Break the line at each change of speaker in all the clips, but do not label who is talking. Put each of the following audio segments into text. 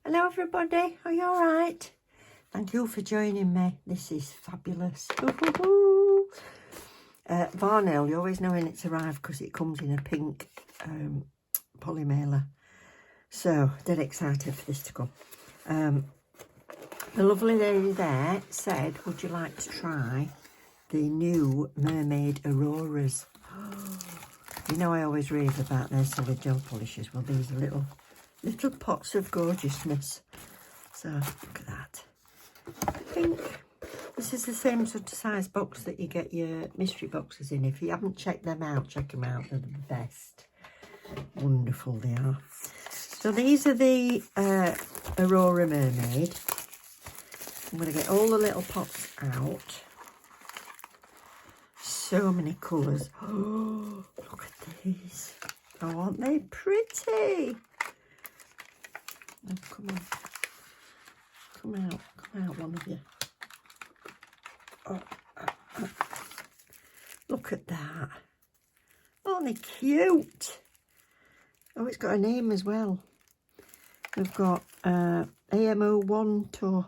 Hello everybody, are you alright? Thank you for joining me. This is fabulous. VARNAIL, you always know when it's arrived because it comes in a pink poly mailer. So, dead excited for this to come. The lovely lady there said, would you like to try the new Mermaid Auroras? You know I always rave about their solid gel polishes. Well, these are little pots of gorgeousness. So look at that. I think this is the same sort of size box that you get your mystery boxes in. If you haven't checked them out, check them out. They're the best. Wonderful they are. So these are the Aurora Mermaid. I'm going to get all the little pots out. So many colours. Oh, look at these. Oh, aren't they pretty? Oh, come on. Come out, one of you. Oh, look at that. Aren't they cute? Oh, it's got a name as well. We've got AMO 1 to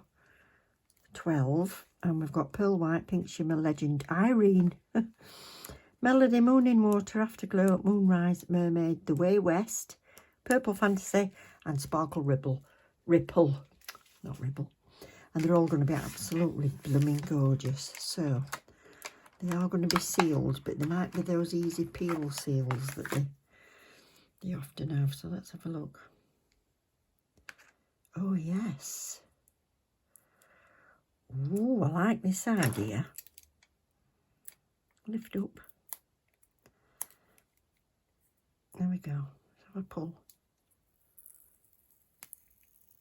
12, and we've got Pearl White, Pink Shimmer, Legend, Irene, Melody, Moon in Water, Afterglow, Moonrise, Mermaid, The Way West, Purple Fantasy, and Sparkle Ripple, not Ripple. And they're all going to be absolutely blooming gorgeous. So they are going to be sealed, but they might be those easy peel seals that they often have. So let's have a look. Oh yes. Ooh, I like this idea. Lift up. There we go. Let's have a pull.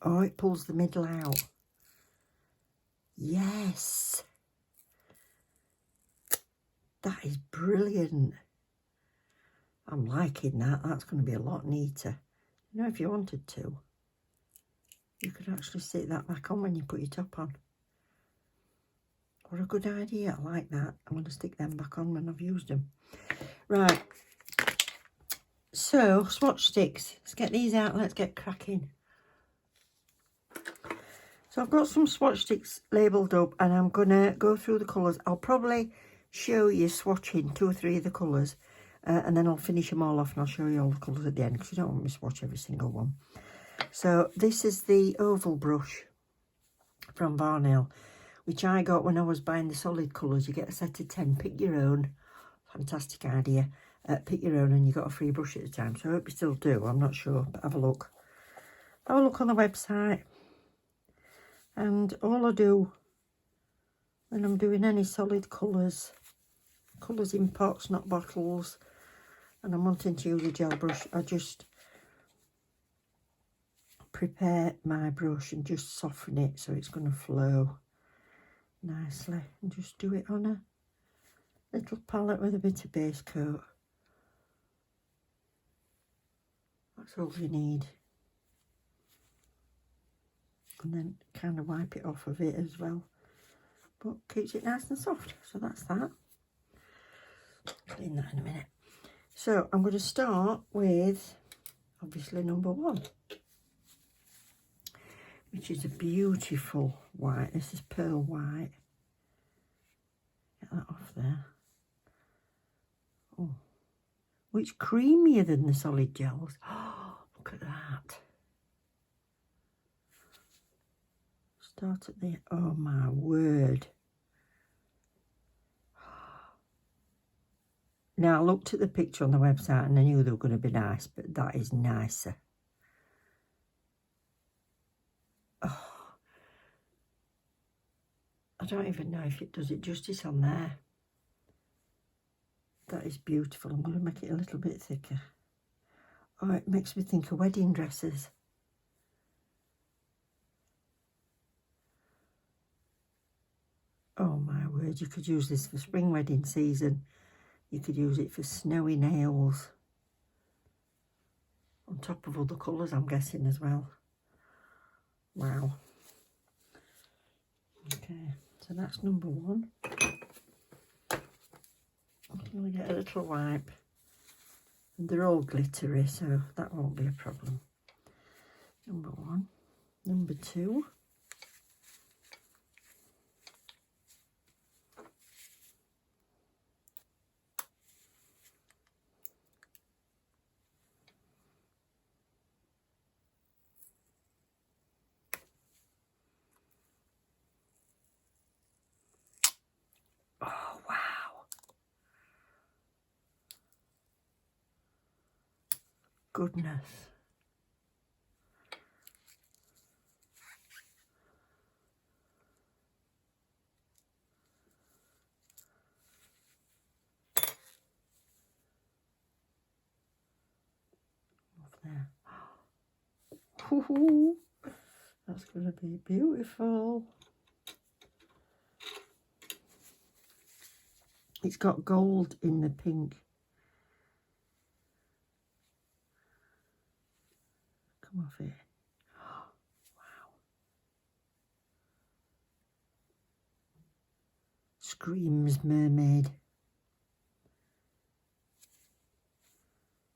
Oh, it pulls the middle out. Yes. That is brilliant. I'm liking that. That's going to be a lot neater. You know, if you wanted to, you could actually stick that back on when you put your top on. What a good idea. I like that. I'm going to stick them back on when I've used them. Right. So, swatch sticks. Let's get these out. Let's get cracking. So I've got some swatch sticks labelled up and I'm going to go through the colours. I'll probably show you swatching 2 or 3 of the colours and then I'll finish them all off and I'll show you all the colours at the end because you don't want me to swatch every single one. So this is the oval brush from VARNAIL, which I got when I was buying the solid colours. You get a set of 10, pick your own. Fantastic idea. Pick your own and you got a free brush at the time. So I hope you still do. I'm not sure, but have a look. Have a look on the website. And all I do when I'm doing any solid colours in pots, not bottles, and I'm wanting to use a gel brush, I just prepare my brush and just soften it so it's going to flow nicely. And just do it on a little palette with a bit of base coat. That's all you need. And then kind of wipe it off of it as well, but keeps it nice and soft. So that's that. Clean that in a minute. So I'm going to start with obviously number 1, which is a beautiful white. This is pearl white. Get that off there. Oh, which creamier than the solid gels. Oh, look at that. Start at the, oh my word. Now I looked at the picture on the website and I knew they were going to be nice, but that is nicer. Oh, I don't even know if it does it justice on there. That is beautiful. I'm going to make it a little bit thicker. Oh, it makes me think of wedding dresses. Oh my word, you could use this for spring wedding season. You could use it for snowy nails. On top of other colours, I'm guessing, as well. Wow. Okay, so that's number 1. I'm going to get a little wipe. And they're all glittery, so that won't be a problem. Number 1. Number 2. Oh, wow. Goodness. Off there. Ooh, that's going to be beautiful. It's got gold in the pink. Come off it. Wow. Screams mermaid.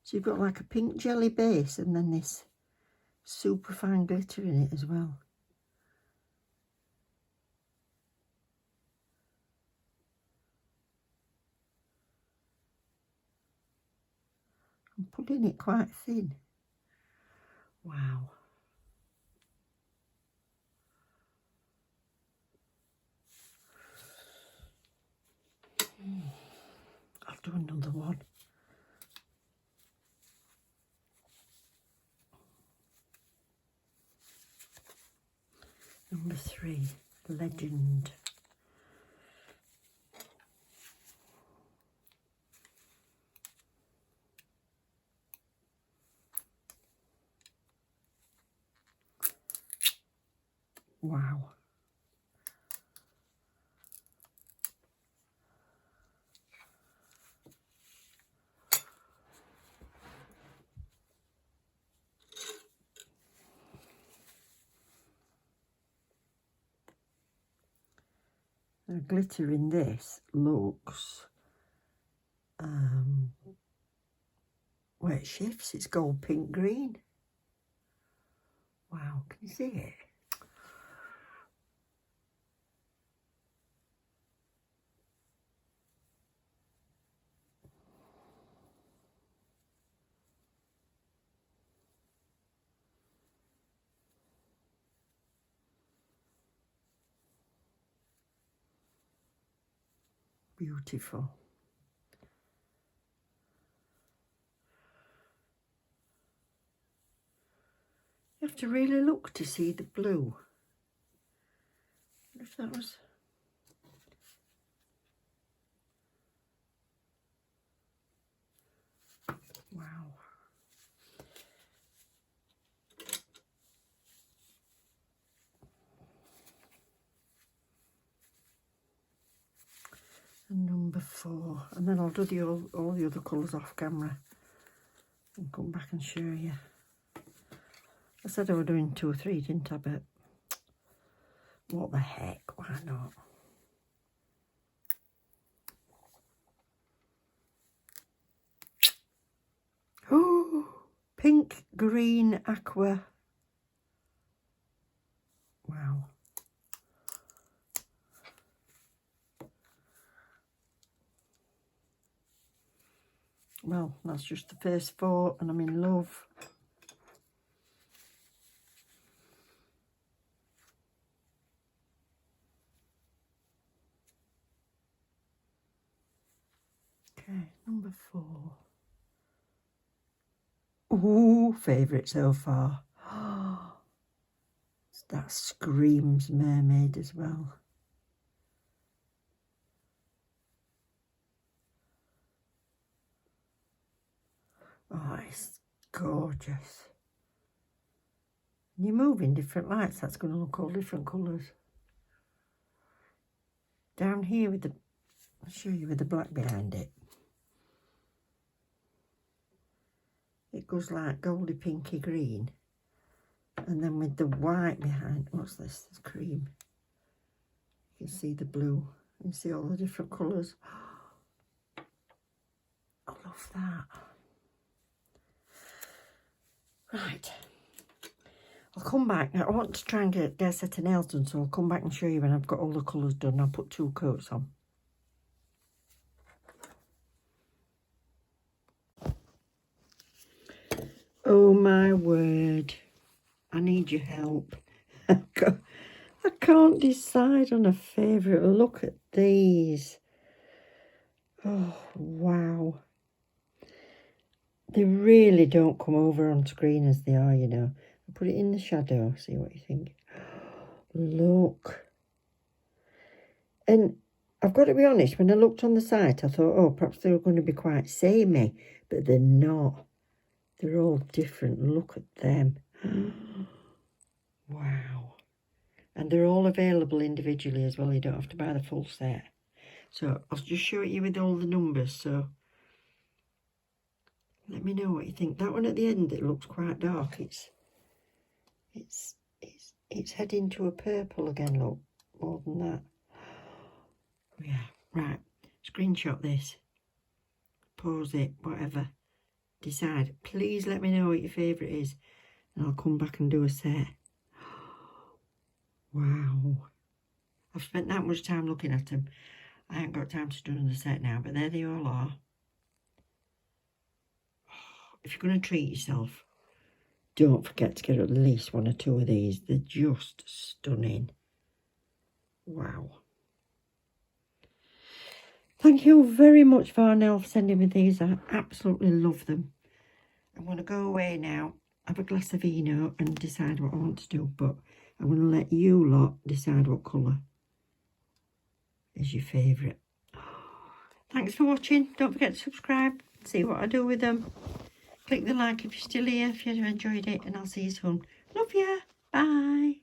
So you've got like a pink jelly base and then this super fine glitter in it as well. I'm putting it quite thin. Wow. I'll do another one. Number 3, Legend. Wow. The glitter in this looks, where it shifts, it's gold, pink, green. Wow, can you see it? Beautiful. You have to really look to see the blue. What if that was... Wow. And number 4. And then I'll do all the other colours off camera and come back and show you. I said I was doing 2 or 3, didn't I? But what the heck, why not? Oh, pink, green, aqua. Wow. Well, that's just the first 4 and I'm in love. Okay, number 4. Ooh, favourite so far. That screams mermaid as well. Oh, it's gorgeous. And you move in different lights, that's going to look all different colours. Down here with the, I'll show you with the black behind it. It goes like goldy pinky green. And then with the white behind, what's this? It's cream. You can see the blue. You can see all the different colours. off that. Right. I'll come back. I want to try and get a set of nails done, so I'll come back and show you when I've got all the colours done. I'll put 2 coats on. Oh my word. I need your help. I can't decide on a favourite. Look at these. Oh, wow. They really don't come over on screen as they are, you know. I'll put it in the shadow, see what you think. Look. And I've got to be honest, when I looked on the site, I thought, oh, perhaps they were going to be quite samey, but they're not. They're all different. Look at them. Wow. And they're all available individually as well. You don't have to buy the full set. So I'll just show it you with all the numbers. So let me know what you think. That one at the end, it looks quite dark. It's heading to a purple again, look. More than that. Yeah, right. Screenshot this. Pause it, whatever. Decide. Please let me know what your favourite is. And I'll come back and do a set. Wow. I've spent that much time looking at them. I ain't got time to do another set now, but there they all are. If you're going to treat yourself, don't forget to get at least 1 or 2 of these. They're just stunning. Wow. Thank you very much, VARNAIL, for sending me these. I absolutely love them. I'm going to go away now, have a glass of vino and decide what I want to do. But I'm going to let you lot decide what colour is your favourite. Thanks for watching. Don't forget to subscribe. See what I do with them. Click the like if you're still here, if you've enjoyed it. And I'll see you soon. Love ya. Bye.